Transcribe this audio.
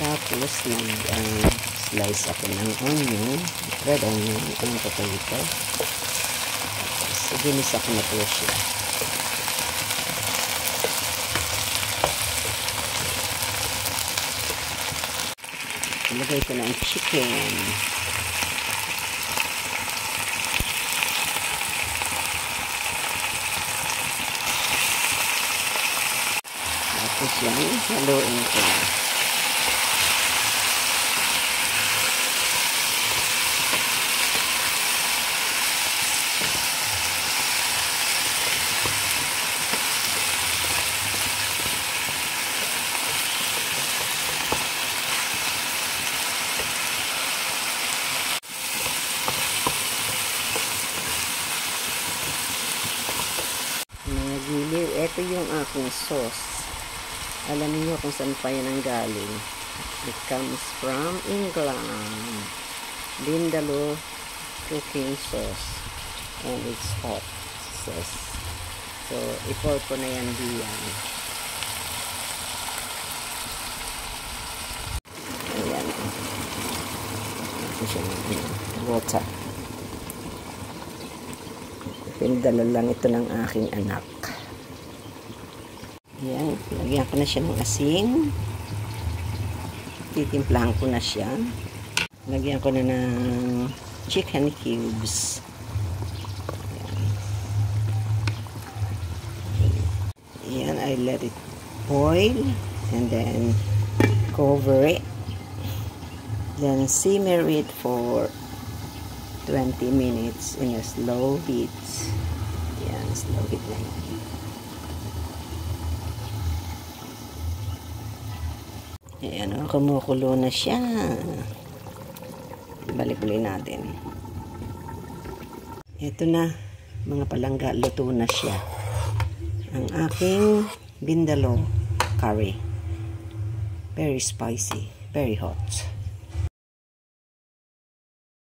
Tapos, slice ako ng onion, red onion, ang potato. Tapos, ginis ako na po siya. Ilagay ko na ang chicken. Tapos yan, haluin ko. Ito yung aking sauce. Alam niyo kung saan pa yan ang galing. It comes from England. Vindaloo cooking sauce. And it's hot sauce. So, i-pour ko na yan diyan. Ayan. Ito siya ng water. Pindalo lang ito ng aking anak. Yan, lagyan ko na siya ng asin. Titimplahan ko na siya. Lagyan ko na ng chicken cubes. Yan, I let it boil and then cover it. Then simmer it for 20 minutes in a slow heat. Yan, slow heat lang. Ayan o, kumukulo na siya. Balik ulit natin. Ito na, mga palangga, luto na siya. Ang aking Vindaloo curry. Very spicy, very hot.